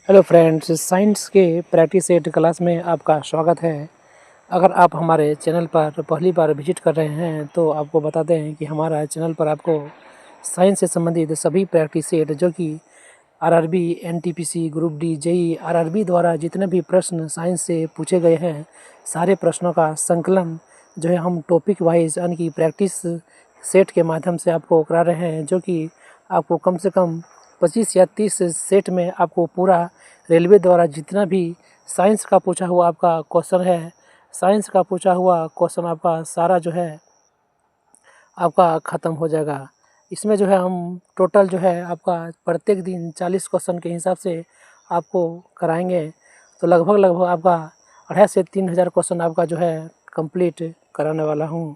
Hello friends, science के practice set class में आपका स्वागत है। अगर आप हमारे चैनल पर पहली बार विजिट कर रहे हैं तो आपको बताते हैं कि हमारा चैनल पर आपको साइंस से संबंधित सभी प्रैक्टिस सेट जो कि RRB, NTPC, group D, JEE, RRB द्वारा जितने भी प्रश्न साइंस से पूछे गए हैं, सारे प्रश्नों का संकलन जो है हम टॉपिक वाइज यानी कि प्रैक्टिस सेट के माध्यम से आपको करा रहे हैं, जो कि आपको कम से कम 25 या 30 सेट में आपको पूरा रेलवे द्वारा जितना भी साइंस का पूछा हुआ आपका क्वेश्चन है, साइंस का पूछा हुआ क्वेश्चन आपका सारा जो है आपका ख़त्म हो जाएगा। इसमें जो है हम टोटल जो है आपका प्रत्येक दिन 40 क्वेश्चन के हिसाब से आपको कराएंगे। तो लगभग आपका 2,500 से 3,000 क्वेश्चन आपका जो है कंप्लीट कराने वाला हूँ,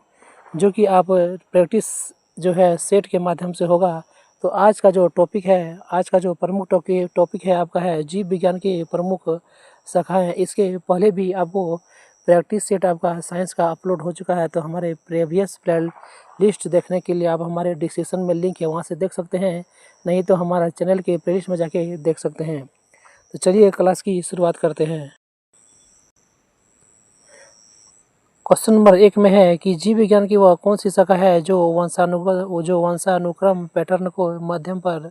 जो कि आप प्रैक्टिस जो है सेट के माध्यम से होगा। तो आज का जो टॉपिक है, आज का जो प्रमुख टॉपिक है आपका है जीव विज्ञान की प्रमुख शाखाएँ। इसके पहले भी आपको प्रैक्टिस सेट आपका साइंस का अपलोड हो चुका है, तो हमारे प्रीवियस प्ले लिस्ट देखने के लिए आप हमारे डिस्क्रिप्शन में लिंक है, वहाँ से देख सकते हैं, नहीं तो हमारा चैनल के प्लेलिस्ट में जाके देख सकते हैं। तो चलिए क्लास की शुरुआत करते हैं। क्वेश्चन नंबर 1 में है कि जीव विज्ञान की वह कौन सी शाखा है जो वंशानुक्रम पैटर्न को माध्यम पर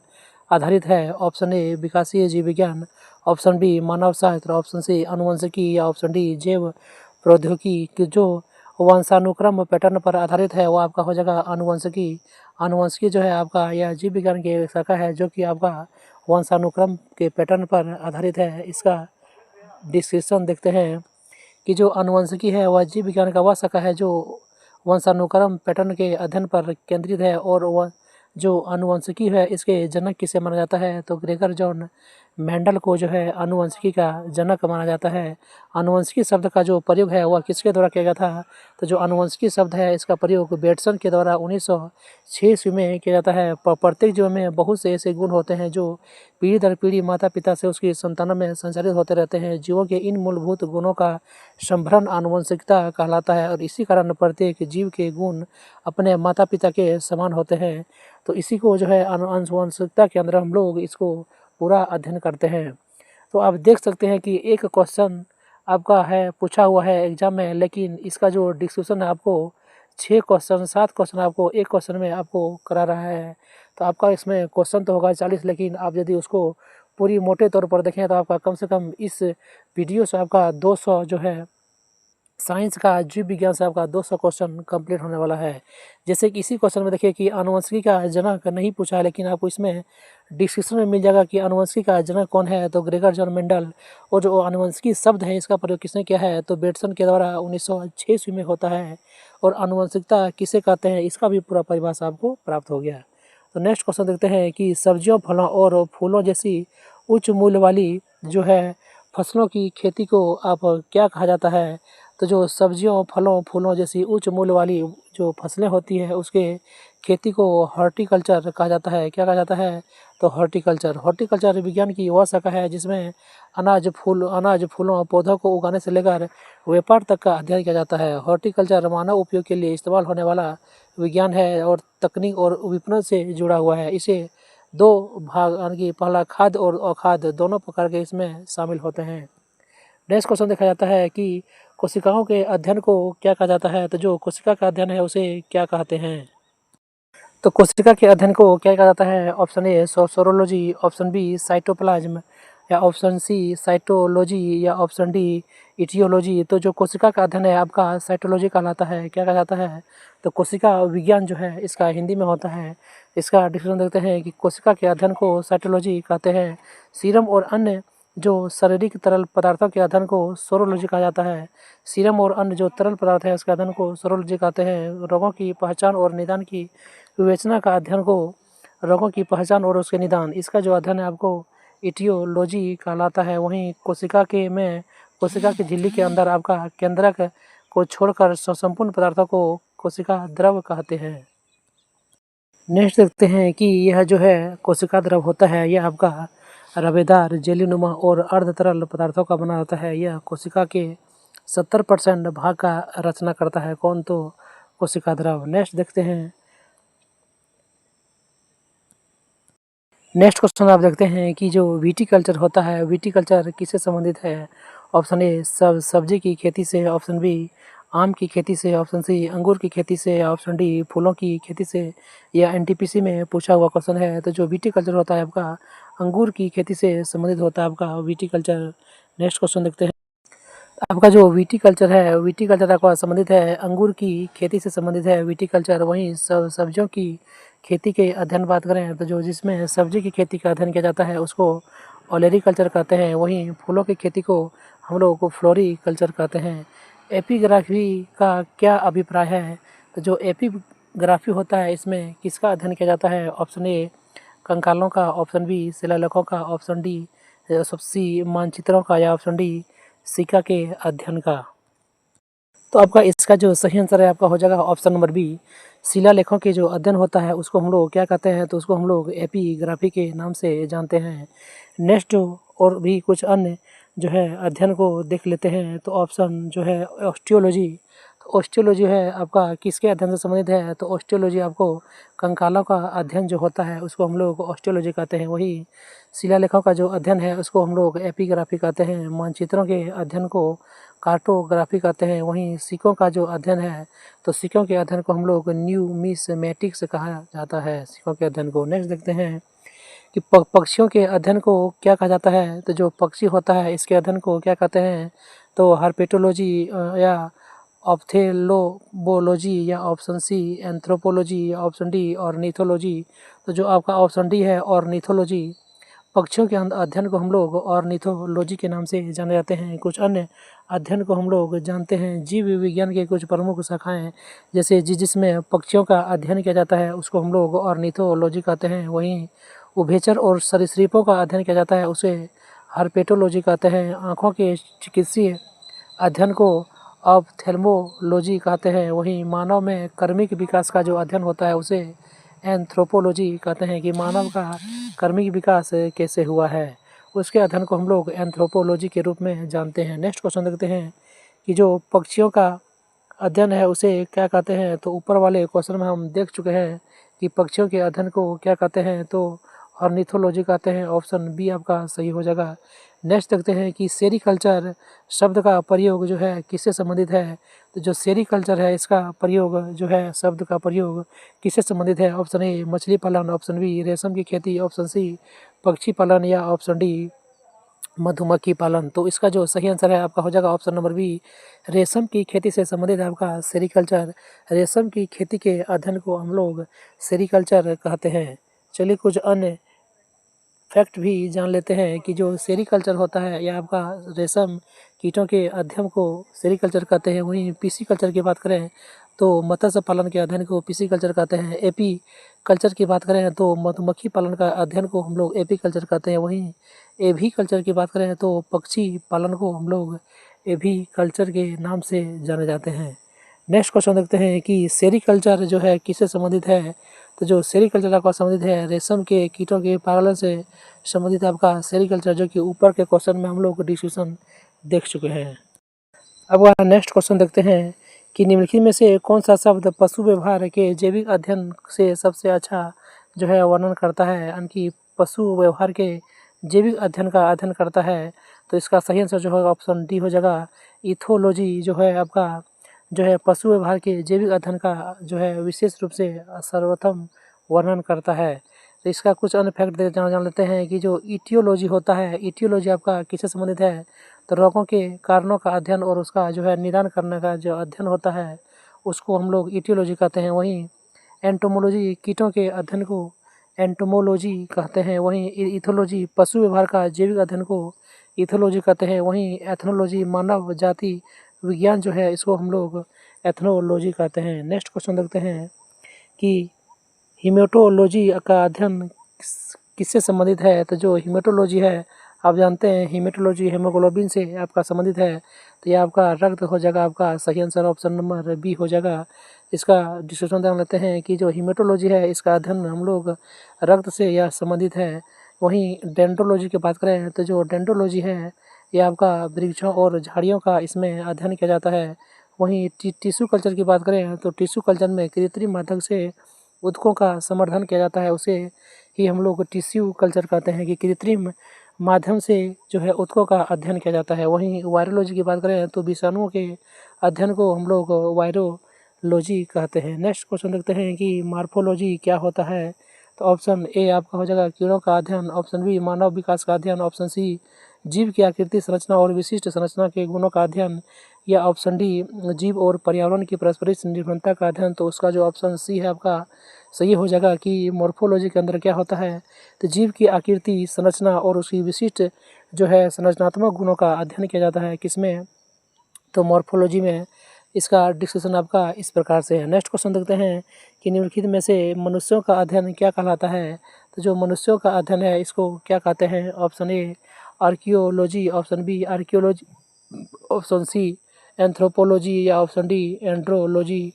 आधारित है। ऑप्शन ए विकासीय जीव विज्ञान, ऑप्शन बी मानव शास्त्र, ऑप्शन सी आनुवंशिकी या ऑप्शन डी जैव प्रौद्योगिकी। जो वंशानुक्रम पैटर्न पर आधारित है वो आपका हो जाएगा आनुवंशिकी। आनुवंशिकी जो है आपका यह जीव विज्ञान की शाखा है जो कि आपका वंशानुक्रम के पैटर्न पर आधारित है। इसका डिस्क्रिप्शन देखते हैं कि जो आनुवंशिकी है वह जीव विज्ञान का वह शाखा है जो वंशानुक्रम पैटर्न के अध्ययन पर केंद्रित है। और वह जो आनुवंशिकी है इसके जनक किसे माना जाता है, तो ग्रेगर जॉन मेंडल को जो है आनुवंशिकी का जनक माना जाता है। आनुवंशिकी शब्द का जो प्रयोग है वह किसके द्वारा किया गया था, तो जो आनुवंशिकी शब्द है इसका प्रयोग बेटसन के द्वारा 1906 ईस्वी में किया जाता है। प्रत्येक जीव में बहुत से ऐसे गुण होते हैं जो पीढ़ी दर पीढ़ी माता पिता से उसकी संतानों में संचारित होते रहते हैं। जीवों के इन मूलभूत गुणों का संभरण आनुवंशिकता कहलाता है और इसी कारण प्रत्येक जीव के गुण अपने माता पिता के समान होते हैं। तो इसी को जो है आनुवंशिकता के अंदर हम लोग इसको पूरा अध्ययन करते हैं। तो आप देख सकते हैं कि एक क्वेश्चन आपका है पूछा हुआ है एग्जाम में, लेकिन इसका जो डिस्कशन है आपको 6 क्वेश्चन 7 क्वेश्चन आपको एक क्वेश्चन में आपको करा रहा है। तो आपका इसमें क्वेश्चन तो होगा 40, लेकिन आप यदि उसको पूरी मोटे तौर पर देखें तो आपका कम से कम इस वीडियो से आपका 200 जो है साइंस का जीव विज्ञान से आपका 200 क्वेश्चन कंप्लीट होने वाला है। जैसे कि इसी क्वेश्चन में देखिए कि आनुवंशिकी का जनक नहीं पूछा है, लेकिन आपको इसमें डिस्क्रिप्शन में मिल जाएगा कि आनुवंशिकी का जनक कौन है, तो ग्रेगर जॉन मेंडल। और जो आनुवंशिकी शब्द है इसका प्रयोग किसने किया है, तो बेटसन के द्वारा 1906 ईस्वी में होता है। और आनुवंशिकता किसे कहते हैं इसका भी पूरा परिभाषा आपको प्राप्त हो गया। तो नेक्स्ट क्वेश्चन देखते हैं कि सब्जियों, फलों और फूलों जैसी उच्च मूल्य वाली जो है फसलों की खेती को आप क्या कहा जाता है। तो जो सब्जियों, फलों, फूलों जैसी उच्च मूल्य वाली जो फसलें होती है उसके खेती को हॉर्टिकल्चर कहा जाता है। क्या कहा जाता है, तो हॉर्टिकल्चर। हॉर्टिकल्चर विज्ञान की वह शाखा है जिसमें अनाज, फूलों और पौधों को उगाने से लेकर व्यापार तक का अध्ययन किया जाता है। हॉर्टिकल्चर मानव उपयोग के लिए इस्तेमाल होने वाला विज्ञान है और तकनीक और विपणन से जुड़ा हुआ है। इसे 2 भाग यानी कि पहला खाद्य और अखाद्य दोनों प्रकार के इसमें शामिल होते हैं। नेक्स्ट क्वेश्चन देखा जाता है कि कोशिकाओं के अध्ययन को क्या कहा जाता है, तो जो कोशिका का अध्ययन है उसे क्या कहते हैं। तो कोशिका के अध्ययन को क्या कहा जाता है, option A serology, option B cytoplasm, या ऑप्शन सी साइटोलॉजी, या ऑप्शन डी इटियोलॉजी। तो जो कोशिका का अध्ययन है आपका साइटोलॉजी कहलाता है। क्या कहा जाता है, तो कोशिका विज्ञान जो है इसका हिंदी में होता है। इसका डिस्क्रिप्शन देखते हैं कि कोशिका के अध्ययन को साइटोलॉजी कहते हैं। सीरम और अन्य जो शारीरिक तरल पदार्थों के अध्ययन को सोरोलॉजी कहा जाता है। सीरम और अन्य जो तरल पदार्थ है उसके अध्ययन को सोरोलॉजी कहते हैं। रोगों की पहचान और निदान की विवेचना का अध्ययन को रोगों की पहचान और उसके निदान, इसका जो अध्ययन है आपको इटियोलॉजी कहलाता है। वहीं कोशिका की झिल्ली के अंदर आपका केंद्रक को छोड़कर संपूर्ण पदार्थों को कोशिका द्रव कहते हैं। नेक्स्ट देखते हैं कि यह जो है कोशिका द्रव होता है यह आपका रवेदार, जेलीनुमा और अर्ध तरल पदार्थों का बना होता है। यह कोशिका के 70% भाग का रचना करता है। कौन, तो कोशिका द्रव। नेक्स्ट देखते हैं नेक्स्ट क्वेश्चन आप देखते हैं कि जो विटीकल्चर होता है, विटीकल्चर किससे संबंधित है? ऑप्शन ए सब्जी की खेती से, ऑप्शन बी आम की खेती से, ऑप्शन सी अंगूर की खेती से, ऑप्शन डी फूलों की खेती से। या एनटीपीसी में पूछा हुआ क्वेश्चन है। तो जो विटीकल्चर होता है आपका अंगूर की खेती से संबंधित होता है आपका विटीकल्चर। नेक्स्ट क्वेश्चन देखते हैं। आपका जो विटीकल्चर है, विटीकल्चर आपका संबंधित है अंगूर की खेती से संबंधित है विटीकल्चर। वहीं सब्जियों की खेती के अध्ययन बात करें तो जो जिसमें सब्जी की खेती का अध्ययन किया जाता है उसको ओलेरीकल्चर कहते हैं। वहीं फूलों की खेती को हम लोग को फ्लोरीकल्चर कहते हैं। एपिग्राफी का क्या अभिप्राय है? तो जो एपिग्राफी होता है इसमें किसका अध्ययन किया जाता है? ऑप्शन ए कंकालों का, ऑप्शन बी शिलालेखों का, ऑप्शन डी सी मानचित्रों का, या ऑप्शन डी सिक्का के अध्ययन का। तो आपका इसका जो सही आंसर है आपका हो जाएगा ऑप्शन नंबर बी। शिलालेखों के जो अध्ययन होता है उसको हम लोग क्या कहते हैं? तो उसको हम लोग एपिग्राफी के नाम से जानते हैं। नेक्स्ट जो और भी कुछ अन्य जो है अध्ययन को देख लेते हैं। तो ऑप्शन जो है ऑस्टियोलॉजी। तो ऑस्टियोलॉजी है आपका किसके अध्ययन से संबंधित है? तो ऑस्टियोलॉजी आपको कंकालों का अध्ययन जो होता है उसको हम लोग ऑस्टियोलॉजी कहते हैं। वही शिलालेखों का जो अध्ययन है उसको हम लोग एपिग्राफी कहते हैं। मानचित्रों के अध्ययन को कार्टोग्राफी कहते हैं। वहीं सिक्कों का जो अध्ययन है तो सिक्कों के अध्ययन को हम लोग न्यूमिसमेटिक्स कहा जाता है, सिक्कों के अध्ययन को। नेक्स्ट देखते हैं कि पक्षियों के अध्ययन को क्या कहा जाता है? तो जो पक्षी होता है इसके अध्ययन को क्या कहते हैं? तो हर्पेटोलॉजी या ऑप्थेलोबोलॉजी, या ऑप्शन सी एंथ्रोपोलॉजी, या ऑप्शन डी ऑर्निथोलॉजी। तो जो आपका ऑप्शन डी है ऑर्निथोलॉजी, पक्षियों के अध्ययन को हम लोग ऑर्निथोलॉजी के नाम से जाने जाते हैं। कुछ अन्य अध्ययन को हम लोग जानते हैं जीव विज्ञान के कुछ प्रमुख शाखाएं, जैसे जिसमें पक्षियों का अध्ययन किया जाता है उसको हम लोग ऑर्निथोलॉजी कहते हैं। वहीं उभयचर और सरीसृपों का अध्ययन किया जाता है उसे हर्पेटोलॉजी कहते हैं। आँखों के चिकित्सीय अध्ययन को ऑप्थेल्मोलॉजी कहते हैं। वहीं मानव में कर्मिक विकास का जो अध्ययन होता है उसे एंथ्रोपोलॉजी कहते हैं, कि मानव का कर्मिक विकास कैसे हुआ है उसके अध्ययन को हम लोग एंथ्रोपोलॉजी के रूप में जानते हैं। नेक्स्ट क्वेश्चन देखते हैं कि जो पक्षियों का अध्ययन है उसे क्या कहते हैं? तो ऊपर वाले क्वेश्चन में हम देख चुके हैं कि पक्षियों के अध्ययन को क्या कहते हैं? तो ऑर्निथोलॉजी कहते हैं। ऑप्शन बी आपका सही हो जाएगा। नेक्स्ट देखते हैं कि सेरीकल्चर शब्द का प्रयोग जो है किससे संबंधित है? तो जो सेरीकल्चर है इसका प्रयोग जो है शब्द का प्रयोग किससे संबंधित है? ऑप्शन ए मछली पालन, ऑप्शन बी रेशम की खेती, ऑप्शन सी पक्षी पालन, या ऑप्शन डी मधुमक्खी पालन। तो इसका जो सही आंसर है आपका हो जाएगा ऑप्शन नंबर बी, रेशम की खेती से संबंधित आपका सेरीकल्चर। रेशम की खेती के अध्ययन को हम लोग सेरीकल्चर कहते हैं। चलिए कुछ अन्य फैक्ट भी जान लेते हैं कि जो सेरीकल्चर होता है या आपका रेशम कीटों के अध्ययन को सेरीकल्चर कहते हैं। वहीं पीसी कल्चर की बात करें तो मत्स्य पालन के अध्ययन को पीसी कल्चर कहते हैं। एपी कल्चर की बात करें तो मधुमक्खी पालन का अध्ययन को हम लोग एपी कल्चर कहते हैं। वहीं एवी कल्चर की बात करें तो पक्षी पालन को हम लोग एवी कल्चर के नाम से जाने जाते हैं। नेक्स्ट क्वेश्चन देखते हैं कि सेरीकल्चर जो है किससे संबंधित है? तो जो सेरीकल्चर आपका संबंधित है रेशम के कीटों के पालन से संबंधित आपका सेरीकल्चर, जो कि ऊपर के क्वेश्चन में हम लोग डिस्कशन देख चुके हैं। अब नेक्स्ट क्वेश्चन देखते हैं कि निम्नलिखित में से कौन सा शब्द पशु व्यवहार के जैविक अध्ययन से सबसे अच्छा जो है वर्णन करता है, यानी कि पशु व्यवहार के जैविक अध्ययन का अध्ययन करता है। तो इसका सही आंसर जो है ऑप्शन डी हो जाएगा। इथोलॉजी जो है आपका जो है पशु व्यवहार के जैविक अध्ययन का जो है विशेष रूप से सर्वोत्तम वर्णन करता है। तो इसका कुछ अन्य फैक्ट जान लेते हैं कि जो इटियोलॉजी होता है, इटियोलॉजी आपका किससे संबंधित है? तो रोगों के कारणों का अध्ययन और उसका जो है निदान करने का जो अध्ययन होता है उसको हम लोग इटियोलॉजी कहते हैं। वहीं एंटोमोलॉजी कीटों के अध्ययन को एंटोमोलॉजी कहते हैं। वहीं इथोलॉजी पशु व्यवहार का जैविक अध्ययन को इथोलॉजी कहते हैं। वहीं एथनोलॉजी मानव जाति विज्ञान जो है इसको हम लोग एथनोलॉजी कहते हैं। नेक्स्ट क्वेश्चन देखते हैं कि हीमेटोलॉजी का अध्ययन किससे संबंधित है? तो जो हीमेटोलॉजी है आप जानते हैं हीमेटोलॉजी हेमोग्लोबिन से आपका संबंधित है। तो यह आपका रक्त हो जाएगा, आपका सही आंसर ऑप्शन नंबर बी हो जाएगा। इसका डिस्कशन जान लेते हैं कि जो हीमेटोलॉजी है इसका अध्ययन हम लोग रक्त से यह संबंधित है। वहीं डेंटोलॉजी की बात करें तो जो डेंटोलॉजी है यह आपका वृक्षों और झाड़ियों का इसमें अध्ययन किया जाता है। वहीं टिश्यू कल्चर की बात करें तो टिश्यू कल्चर में कृत्रिम माध्यम से ऊतकों का संवर्धन किया जाता है, उसे ही हम लोग टिश्यू कल्चर कहते हैं कि कृत्रिम माध्यम से जो है ऊतकों का अध्ययन किया जाता है। वहीं वायरोलॉजी की बात करें तो विषाणुओं के अध्ययन को हम लोग वायरोलॉजी कहते हैं। नेक्स्ट क्वेश्चन देखते हैं कि मॉर्फोलॉजी क्या होता है। तो ऑप्शन ए आपका हो जाएगा कीड़ों का अध्ययन, ऑप्शन बी मानव विकास का अध्ययन, ऑप्शन सी जीव की आकृति संरचना और विशिष्ट संरचना के गुणों का अध्ययन, या ऑप्शन डी जीव और पर्यावरण की परस्पर निर्भरता का अध्ययन। तो उसका जो ऑप्शन सी है आपका सही हो जाएगा कि मॉर्फोलॉजी के अंदर क्या होता है, तो जीव की आकृति संरचना और उसकी विशिष्ट जो है संरचनात्मक गुणों का अध्ययन किया जाता है किसमें, तो मॉर्फोलॉजी में। इसका डिस्कशन आपका इस प्रकार से है। नेक्स्ट क्वेश्चन देखते हैं कि निम्नलिखित में से मनुष्यों का अध्ययन क्या कहलाता है। तो जो मनुष्यों का अध्ययन है इसको क्या कहते हैं, option A archaeology, option B archaeology, option C anthropology, या option D andrology.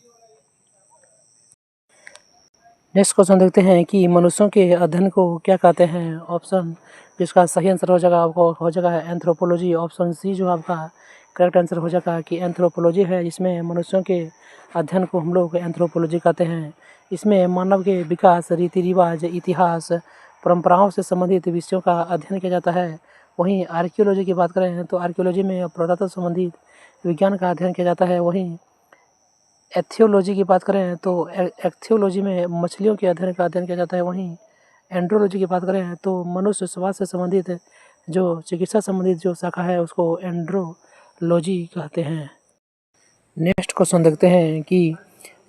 Next question देखते हैं कि मनुष्यों के अध्ययन को क्या कहते हैं। ऑप्शन जिसका सही आंसर हो जाएगा आपको हो जाएगा एंथ्रोपोलॉजी। ऑप्शन सी जो आपका करेक्ट आंसर हो जाएगा कि एंथ्रोपोलॉजी है, जिसमें मनुष्यों के अध्ययन को हम लोग एंथ्रोपोलॉजी कहते हैं। इसमें मानव के विकास, रीति रिवाज, इतिहास, परंपराओं से संबंधित विषयों का अध्ययन किया जाता है। वहीं आर्कियोलॉजी की बात करें तो आर्कियोलॉजी में पुरातत्व संबंधित विज्ञान का अध्ययन किया जाता है। वहीं एथियोलॉजी की बात करें तो एथियोलॉजी में मछलियों के अध्ययन का अध्ययन किया जाता है। वहीं एंड्रोलॉजी की बात करें तो मनुष्य स्वास्थ्य से संबंधित जो चिकित्सा संबंधित जो शाखा है उसको एंड्रोलॉजी कहते हैं। नेक्स्ट क्वेश्चन देखते हैं कि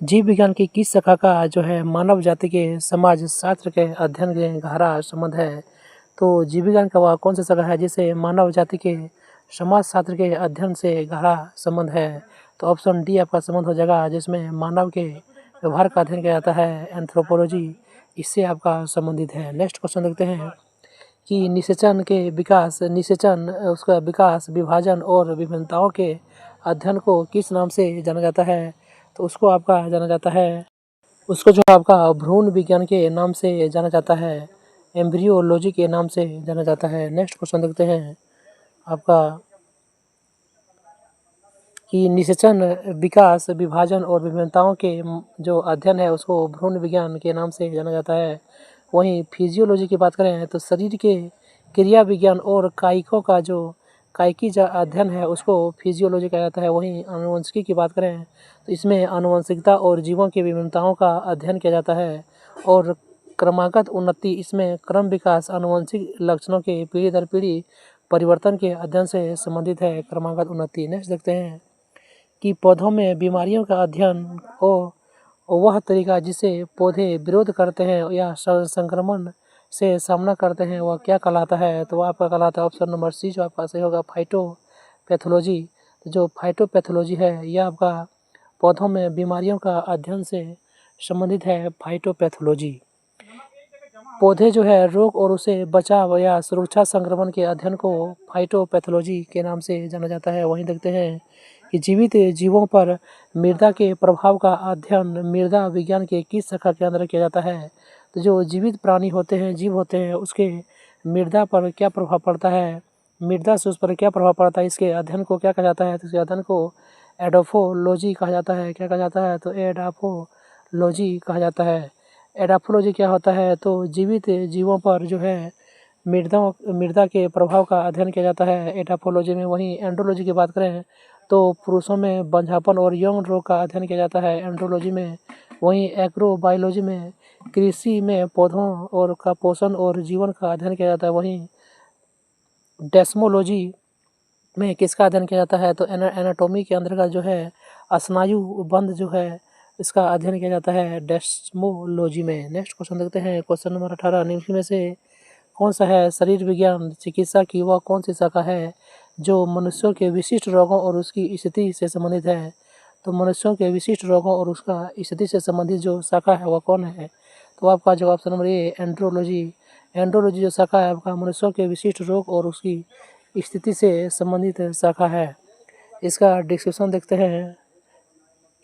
जीव विज्ञान की किस शाखा का जो है मानव जाति के समाज शास्त्र के अध्ययन के गहरा संबंध है। तो जीव विज्ञान का वह कौन सा शाखा है जिसे मानव जाति के समाज शास्त्र के अध्ययन से गहरा संबंध है। तो ऑप्शन डी आपका संबंध हो जाएगा, जिसमें मानव के व्यवहार का अध्ययन किया जाता है, एंथ्रोपोलॉजी इससे आपका संबंधित है। नेक्स्ट क्वेश्चन देखते हैं कि निषेचन उसका विकास, विभाजन और विभिन्नताओं के अध्ययन को किस नाम से जाना जाता है। तो उसको आपका जाना जाता है, उसको जो आपका भ्रूण विज्ञान के नाम से जाना जाता है, एम्ब्रियोलॉजी के नाम से जाना जाता है। नेक्स्ट क्वेश्चन देखते हैं आपका कि निषेचन, विकास, विभाजन और विभिन्नताओं के जो अध्ययन है उसको भ्रूण विज्ञान के नाम से जाना जाता है। वहीं फिजियोलॉजी की बात करें तो शरीर के क्रिया विज्ञान और कायिकों का जो कायिकी जो अध्ययन है उसको फिजियोलॉजी कहा जाता है। वहीं आनुवंशिकी की बात करें तो इसमें आनुवंशिकता और जीवों की विभिन्नताओं का अध्ययन किया जाता है। और क्रमागत उन्नति, इसमें क्रम विकास आनुवंशिक लक्षणों के पीढ़ी दर पीढ़ी परिवर्तन के अध्ययन से संबंधित है, क्रमागत उन्नति। नेक्स्ट देखते हैं कि पौधों में बीमारियों का अध्ययन और वह तरीका जिसे पौधे विरोध करते हैं या संक्रमण से सामना करते हैं वह क्या कहलाता है। तो वह आपका कहलाता है ऑप्शन नंबर सी जो आपका सही होगा, फाइटोपैथोलॉजी। जो फाइटोपैथोलॉजी है यह आपका पौधों में बीमारियों का अध्ययन से संबंधित है, फाइटोपैथोलॉजी। पौधे जो है रोग और उसे बचाव या सुरक्षा संक्रमण के अध्ययन को फाइटोपैथोलॉजी के नाम से जाना जाता है। वहीं देखते हैं कि जीवित जीवों पर मृदा के प्रभाव का अध्ययन मृदा विज्ञान के किस शाखा के अंदर किया जाता है। तो जो जीवित प्राणी होते हैं, जीव होते हैं, उसके मृदा पर क्या प्रभाव पड़ता है, मृदा से उस पर क्या प्रभाव पड़ता है, इसके अध्ययन को क्या कहा जाता है। तो इसके अध्ययन को एडोफोलॉजी कहा जाता है। क्या कहा जाता है, तो एडाफोलॉजी कहा जाता है। एडाफोलॉजी क्या होता है, तो जीवित जीवों पर जो है मृदा के प्रभाव का अध्ययन किया जाता है एडाफोलॉजी में। वहीं एंड्रोलॉजी की बात करें तो पुरुषों में बंझापन और यौन रोग का अध्ययन किया जाता है एंड्रोलॉजी में। वहीं एग्रोबायोलॉजी में कृषि में पौधों और का पोषण और जीवन का अध्ययन किया जाता है। वहीं डेस्मोलॉजी में किसका अध्ययन किया जाता है, तो एनाटॉमी के अंदर का जो है स्नायु बंध जो है इसका अध्ययन किया जाता है डेस्मोलॉजी में। नेक्स्ट क्वेश्चन देखते हैं, क्वेश्चन नंबर 18, निम्नलिखित में से कौन सा है शरीर विज्ञान चिकित्सा की वह कौन सी शाखा है जो मनुष्यों के विशिष्ट रोगों और उसकी स्थिति से संबंधित है। तो मनुष्यों के विशिष्ट रोगों और उसका स्थिति से संबंधित जो शाखा है वह कौन है। तो आपका जवाब option number A andrology. Andrology जो शाखा है आपका मनुष्यों के विशिष्ट रोग और उसकी स्थिति से संबंधित शाखा है। इसका डिस्क्रिप्शन देखते हैं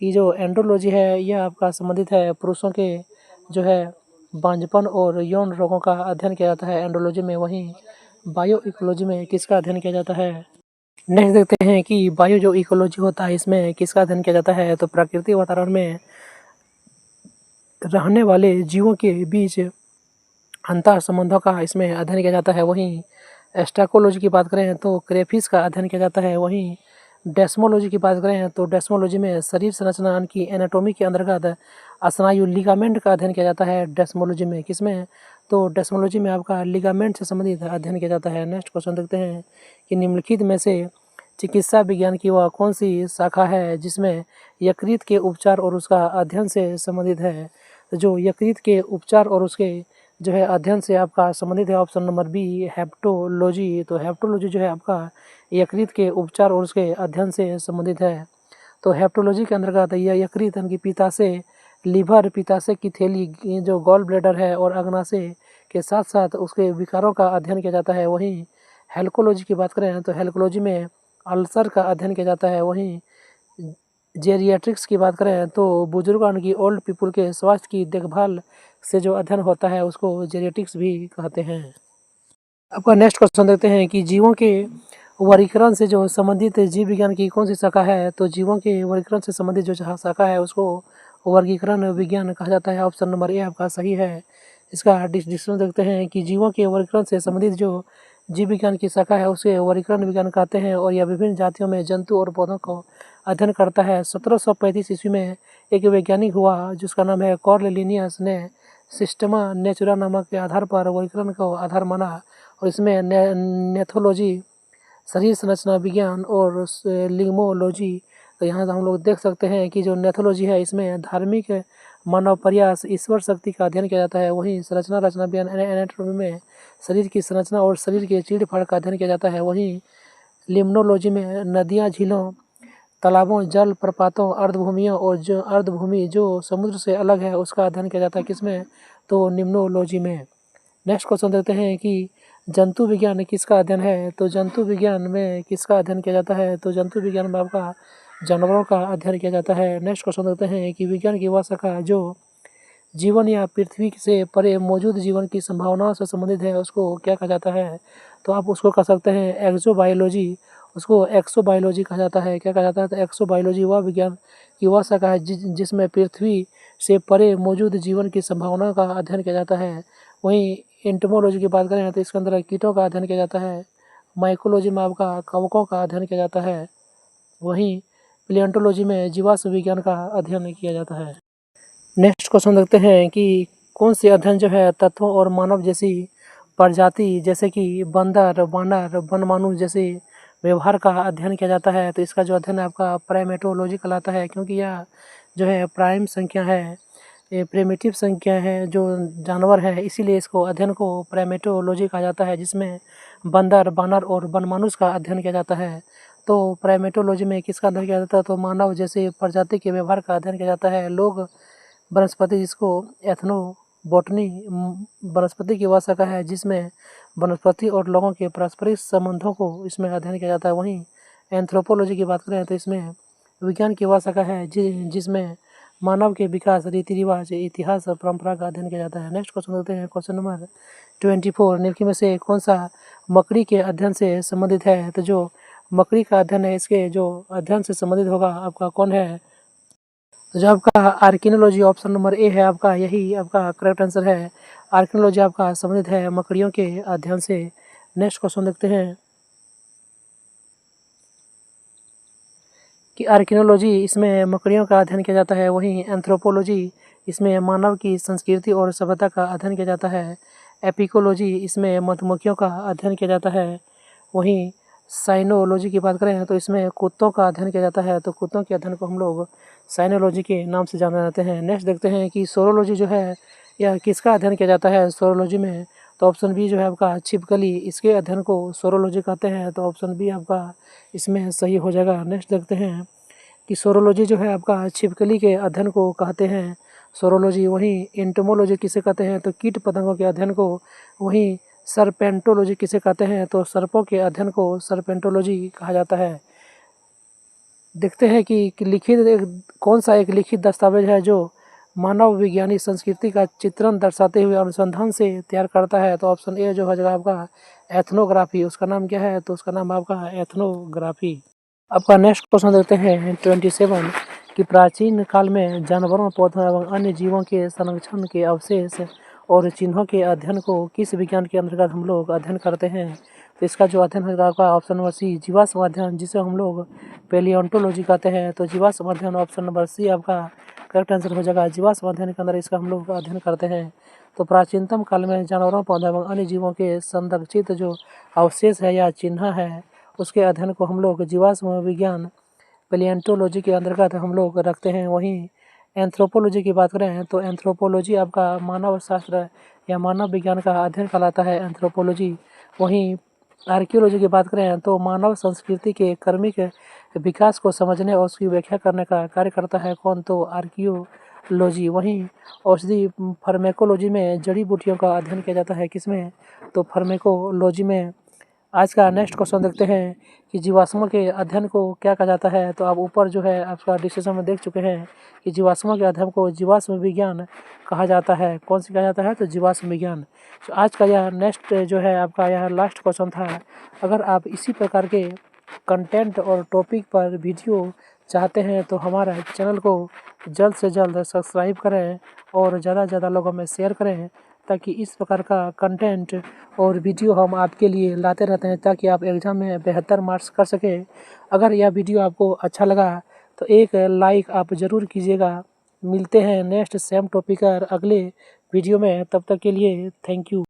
कि जो एंड्रोलॉजी है यह आपका संबंधित है पुरुषों के जो है बांझपन और यौन रोगों का अध्ययन किया जाता है एंड्रोलॉजी में। वहीं बायो इकोलॉजी में किसका अध्ययन किया जाता है। नेक्स्ट देखते हैं कि बायो जो इकोलॉजी होता है इसमें किसका अध्ययन किया जाता है। तो प्राकृतिक वातावरण में रहने वाले जीवों के बीच अंतर संबंधों का इसमें अध्ययन किया जाता है। वहीं एस्ट्राकोलॉजी की बात करें तो क्रेफिश का अध्ययन किया जाता है। वहीं डेस्मोलॉजी की बात करें तो डेस्मोलॉजी में शरीर संरचना की एनाटॉमी के अंतर्गत स्नायु लिगामेंट का अध्ययन किया जाता है। डेस्मोलॉजी में किसमें, तो डेस्मोलॉजी में आपका लिगामेंट से संबंधित अध्ययन किया जाता है। नेक्स्ट क्वेश्चन देखते हैं कि निम्नलिखित में से चिकित्सा विज्ञान की वह कौन सी शाखा है जिसमें यकृत के उपचार और उसका अध्ययन से संबंधित है। तो जो यकृत के उपचार और उसके जो है अध्ययन से आपका संबंधित है, ऑप्शन नंबर बी हेप्टोलॉजी। तो हेप्टोलॉजी जो है आपका यकृत के उपचार और उसके अध्ययन से संबंधित है। तो हेप्टोलॉजी के अंतर्गत यह यकृत यानी कि पित्ताशय, लीवर, पित्ताशय की थैली जो गॉल ब्लैडर है और अग्नाशय के साथ साथ उसके विकारों का अध्ययन किया जाता है। वहीं हेल्कोलॉजी की बात करें तो हेल्कोलॉजी में अल्सर का अध्ययन किया जाता है। वहीं जेरियाट्रिक्स की बात करें तो बुजुर्ग की ओल्ड पीपल के स्वास्थ्य की देखभाल से जो अध्ययन होता है उसको जेरियाट्रिक्स भी कहते हैं। आपका नेक्स्ट क्वेश्चन देखते हैं कि जीवों के वर्गीकरण से जो संबंधित जीव विज्ञान की कौन सी शाखा है। तो जीवों के वर्गीकरण से संबंधित जो शाखा है उसको वर्गीकरण विज्ञान कहा जाता है। ऑप्शन नंबर ए आपका सही है। इसका डिस्क्रिप्शन देखते हैं कि जीवों के वर्गीकरण से संबंधित जो जीव विज्ञान की शाखा है उसे वर्गीकरण विज्ञान कहते हैं और यह विभिन्न जातियों में जंतु और पौधों को अध्ययन करता है। 1735 ईस्वी में एक वैज्ञानिक हुआ जिसका नाम है कॉर्नेलियस ने सिस्टमा नेचुरा नामक के आधार पर वर्गीकरण को आधार माना और इसमें नेथोलॉजी, शरीर संरचना विज्ञान और लिंगमोलॉजी। तो यहाँ हम लोग देख सकते हैं कि जो नेथोलॉजी है इसमें धार्मिक मानव प्रयास, ईश्वर शक्ति का अध्ययन किया जाता है। वहीं संरचना रचना विज्ञान एनाटॉमी में शरीर की संरचना और शरीर के चीड़-फाड़ का अध्ययन किया जाता है। वहीं लिम्नोलॉजी में नदियाँ, झीलों, तालाबों, जल प्रपातों, अर्धभूमियों और जो अर्धभूमि जो समुद्र से अलग है उसका अध्ययन किया जाता है। किसमें, तो निम्नोलॉजी में। नेक्स्ट क्वेश्चन देखते हैं कि जंतु विज्ञान किसका अध्ययन है। तो जंतु विज्ञान में किसका अध्ययन किया जाता है। तो जंतु विज्ञान में आपका जानवरों का अध्ययन किया जाता है। नेक्स्ट क्वेश्चन देखते हैं कि विज्ञान की वह शाखा जो जीवन या पृथ्वी से परे मौजूद जीवन की संभावनाओं से संबंधित है उसको क्या कहा जाता है। तो आप उसको कह सकते हैं एक्सोबायोलॉजी, उसको एक्सोबायोलॉजी कहा जाता है। क्या कहा जाता है, तो एक्सोबायोलॉजी वह विज्ञान की वह शाखा है जिसमें पृथ्वी से परे मौजूद जीवन की संभावना का अध्ययन किया जाता है। वहीं एंटोमोलॉजी की बात करें तो इसके अंदर कीटों का अध्ययन किया जाता है। माइकोलॉजी में आपका कवकों का अध्ययन किया जाता है। वहीं प्लेंटोलॉजी में जीवाश्म विज्ञान का अध्ययन किया जाता है। नेक्स्ट क्वेश्चन देखते हैं कि कौन से अध्ययन जो है तत्वों और मानव जैसी प्रजाति जैसे कि बंदर, वानर, वनमानुष जैसे व्यवहार का अध्ययन किया जाता है। तो इसका जो अध्ययन है आपका प्राइमेटोलॉजी कहलाता है क्योंकि यह जो है प्राइम संख्या है, ये प्रिमिटिव संख्या है जो जानवर है, इसीलिए इसको अध्ययन को प्राइमेटोलॉजी कहा जाता है जिसमें बंदर, वानर और वनमानुष का अध्ययन किया जाता है। तो प्राइमेटोलॉजी में किसका अध्ययन किया जाता है, तो मानव जैसे प्रजाति के व्यवहार का अध्ययन किया जाता है। लोग वनस्पति जिसको एथनोबॉटनी वनस्पति की वह शाखा है जिसमें वनस्पति और लोगों के पारस्परिक संबंधों को इसमें अध्ययन किया जाता है। वहीं एंथ्रोपोलॉजी की बात करें तो इसमें विज्ञान की वह शाखा है जिसमें मानव के विकास, रीति रिवाज, इतिहास और परंपरा का अध्ययन किया जाता है। नेक्स्ट क्वेश्चन देखते हैं, क्वेश्चन नंबर 24, निम्नलिखित में से कौन सा मकड़ी के अध्ययन से संबंधित है। तो जो मकड़ी का अध्ययन है इसके जो अध्ययन से संबंधित होगा आपका कौन है, तो जो आपका आर्किनोलॉजी, ऑप्शन नंबर ए है आपका, यही आपका करेक्ट आंसर है। आर्किनोलॉजी आपका संबंधित है मकड़ियों के अध्ययन से। नेक्स्ट क्वेश्चन देखते हैं कि आर्किनोलॉजी इसमें मकड़ियों का अध्ययन किया जाता है। वहीं एंथ्रोपोलॉजी इसमें मानव की संस्कृति और सभ्यता का अध्ययन किया जाता है। एपिकोलॉजी इसमें मधुमक्खियों का अध्ययन किया जाता है। वहीं साइनोलॉजी की बात करें तो इसमें कुत्तों का अध्ययन किया जाता है। तो कुत्तों के अध्ययन को हम लोग साइनोलॉजी के नाम से जाना जाते हैं। नेक्स्ट देखते हैं कि सोरोलॉजी जो है यह किसका अध्ययन किया जाता है सोरोलॉजी में। तो ऑप्शन बी जो है आपका छिपकली, इसके अध्ययन को सोरोलॉजी कहते हैं। तो ऑप्शन बी आपका इसमें सही हो जाएगा। नेक्स्ट देखते हैं कि सोरोलॉजी जो है आपका छिपकली के अध्ययन को कहते हैं सोरोलॉजी। वहीं एंटोमोलॉजी किसे कहते हैं, तो कीट पतंगों के अध्ययन को। वहीं सर्पेंटोलॉजी किसे कहते हैं, तो सर्पों के अध्ययन को सर्पेंटोलॉजी कहा जाता है। देखते हैं कि कौन सा एक लिखित दस्तावेज है जो मानव विज्ञानी संस्कृति का चित्रण दर्शाते हुए अनुसंधान से तैयार करता है। तो ऑप्शन ए जो है आपका एथनोग्राफी, उसका नाम क्या है, तो उसका नाम आपका एथनोग्राफी। आपका नेक्स्ट क्वेश्चन देखते हैं 27 कि प्राचीन काल में जानवरों, पौधों एवं अन्य जीवों के संरक्षण के अवशेष और चिन्हों के अध्ययन को किस विज्ञान के अंतर्गत हम लोग अध्ययन करते हैं? तो इसका जो अध्ययन होगा आपका ऑप्शन नंबर सी, जीवाश्म अध्ययन, जिसे हम लोग पैलियोंटोलॉजी कहते हैं। तो जीवाश्म अध्ययन ऑप्शन नंबर सी आपका करेक्ट आंसर हो जाएगा। जीवाश्म अध्ययन के अंदर इसका हम लोग अध्ययन करते हैं। तो प्राचीनतम काल में जानवरों, पौधों एवं अन्य जीवों के संरक्षित जो अवशेष है या चिन्ह है, उसके अध्ययन को हम लोग जीवाश्म विज्ञान पैलियोंटोलॉजी के अंतर्गत हम लोग रखते हैं। वहीं एंथ्रोपोलॉजी की बात करें तो एंथ्रोपोलॉजी आपका मानव शास्त्र या मानव विज्ञान का अध्ययन कहलाता है, एंथ्रोपोलॉजी। वहीं आर्कियोलॉजी की बात करें तो मानव संस्कृति के क्रमिक विकास को समझने और उसकी व्याख्या करने का कार्य करता है कौन? तो आर्कियोलॉजी। वहीं औषधि फार्मेकोलॉजी में जड़ी बूटियों का अध्ययन किया जाता है, किसमें? तो फार्मेकोलॉजी में। आज का नेक्स्ट क्वेश्चन देखते हैं कि जीवाश्मों के अध्ययन को क्या कहा जाता है। तो आप ऊपर जो है आपका डिस्कशन में देख चुके हैं कि जीवाश्मों के अध्ययन को जीवाश्म विज्ञान कहा जाता है। कौन सी कहा जाता है? तो जीवाश्म विज्ञान। तो आज का यह नेक्स्ट जो है आपका यह लास्ट क्वेश्चन था। अगर आप इसी प्रकार के कंटेंट और टॉपिक पर वीडियो चाहते हैं तो हमारे चैनल को जल्द से जल्द सब्सक्राइब करें और ज़्यादा से ज़्यादा लोगों में शेयर करें, ताकि इस प्रकार का कंटेंट और वीडियो हम आपके लिए लाते रहते हैं, ताकि आप एग्ज़ाम में बेहतर मार्क्स कर सकें। अगर यह वीडियो आपको अच्छा लगा तो एक लाइक आप ज़रूर कीजिएगा। मिलते हैं नेक्स्ट सेम टॉपिक और अगले वीडियो में, तब तक के लिए थैंक यू।